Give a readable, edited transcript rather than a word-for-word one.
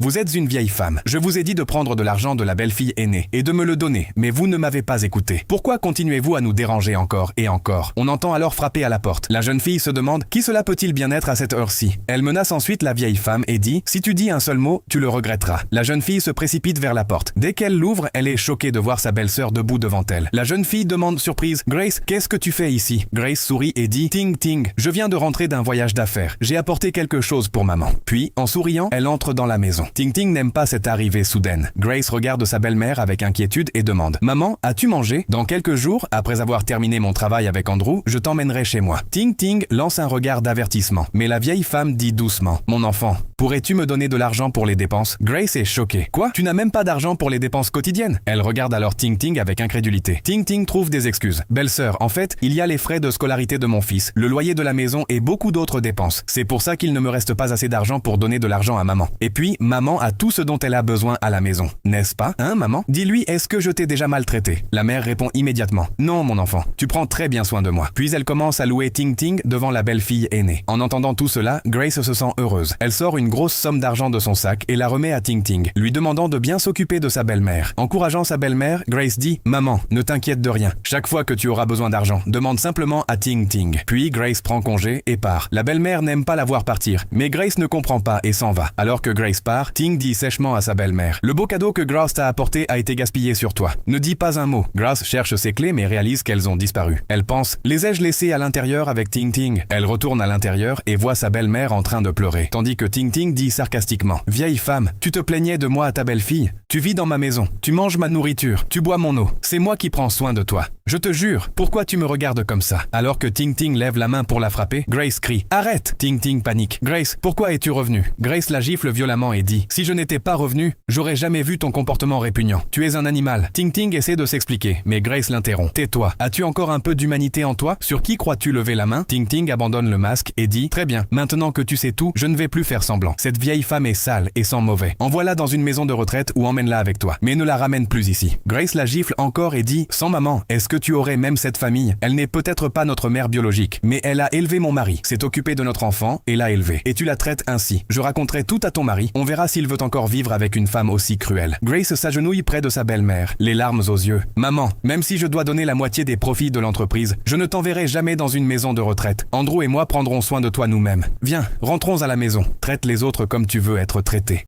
Vous êtes une vieille femme. Je vous ai dit de prendre de l'argent de la belle-fille aînée et de me le donner, mais vous ne m'avez pas écouté. Pourquoi continuez-vous à nous déranger encore et encore? On entend alors frapper à la porte. La jeune fille se demande qui cela peut-il bien être à cette heure-ci. Elle menace ensuite la vieille femme et dit « Si tu dis un seul mot, tu le regretteras ». La jeune fille se précipite vers la porte. Dès qu'elle l'ouvre, elle est choquée de voir sa belle-sœur debout devant elle. La jeune fille demande surprise « Grace, qu'est-ce que tu fais ici ?» Grace sourit et dit « Ting Ting, je viens de rentrer d'un voyage d'affaires. J'ai apporté quelque chose pour maman. » Puis, en souriant, elle entre dans la maison. Ting Ting n'aime pas cette arrivée soudaine. Grace regarde sa belle-mère avec inquiétude et demande « Maman, as-tu mangé? Dans quelques jours, après avoir terminé mon travail avec Andrew, je t'emmènerai chez moi. » Ting Ting lance un regard d'avertissement. Mais la vieille femme dit doucement « Mon enfant, pourrais-tu me donner de l'argent pour les dépenses ?» Grace est choquée. « Quoi? Tu n'as même pas d'argent pour les dépenses quotidiennes ?» Elle regarde alors Ting Ting avec incrédulité. Ting Ting trouve des excuses. « Belle-sœur, en fait, il y a les frais de scolarité de mon fils, le loyer de la maison et beaucoup d'autres dépenses. C'est pour ça qu'il ne me reste pas assez d'argent pour donner de l'argent à maman. Et puis, maman a tout ce dont elle a besoin à la maison. N'est-ce pas, hein, maman? Dis-lui, est-ce que je t'ai déjà maltraité? » La mère répond immédiatement. « Non, mon enfant, tu prends très bien soin de moi. » Puis elle commence à louer Ting Ting devant la belle-fille aînée. En entendant tout cela, Grace se sent heureuse. Elle sort une grosse somme d'argent de son sac et la remet à Ting Ting, lui demandant de bien s'occuper de sa belle-mère. Encourageant sa belle-mère, Grace dit « Maman, ne t'inquiète de rien. Chaque fois que tu auras besoin d'argent, demande simplement à Ting Ting. » Puis Grace prend congé et part. La belle-mère n'aime pas la voir partir, mais Grace ne comprend pas et s'en va. Alors que Grace part, Ting dit sèchement à sa belle-mère « Le beau cadeau que Grace t'a apporté a été gaspillé sur toi. Ne dis pas un mot. » Grace cherche ses clés mais réalise qu'elles ont disparu. Elle pense « Les ai-je laissées à l'intérieur avec Ting Ting ?» Elle retourne à l'intérieur et voit sa belle-mère en train de pleurer, tandis que Ting Ting dit sarcastiquement « Vieille femme, tu te plaignais de moi à ta belle-fille? Tu vis dans ma maison, tu manges ma nourriture, tu bois mon eau. C'est moi qui prends soin de toi. Je te jure, pourquoi tu me regardes comme ça ?» Alors que Ting Ting lève la main pour la frapper, Grace crie « Arrête !» Ting Ting panique. « Grace, pourquoi es-tu revenue ?» Grace la gifle violemment et dit « Si je n'étais pas revenue, j'aurais jamais vu ton comportement répugnant. Tu es un animal. » Ting Ting essaie de s'expliquer, mais Grace l'interrompt. « Tais-toi. As-tu encore un peu d'humanité en toi? Sur qui crois-tu lever la main ?» Ting Ting abandonne le masque et dit « Très bien, maintenant que tu sais tout, je ne vais plus faire semblant. Cette vieille femme est sale et sent mauvais. Envoie-la dans une maison de retraite ou emmène-la avec toi. Mais ne la ramène plus ici. » Grace la gifle encore et dit « Sans maman, est-ce que tu aurais même cette famille? Elle n'est peut-être pas notre mère biologique, mais elle a élevé mon mari, s'est occupée de notre enfant et l'a élevé. Et tu la traites ainsi. Je raconterai tout à ton mari. On verra s'il veut encore vivre avec une femme aussi cruelle. » Grace s'agenouille près de sa belle-mère, les larmes aux yeux. « Maman, même si je dois donner la moitié des profits de l'entreprise, je ne t'enverrai jamais dans une maison de retraite. Andrew et moi prendrons soin de toi nous-mêmes. Viens, rentrons à la maison. Traite les autres comme tu veux être traité. »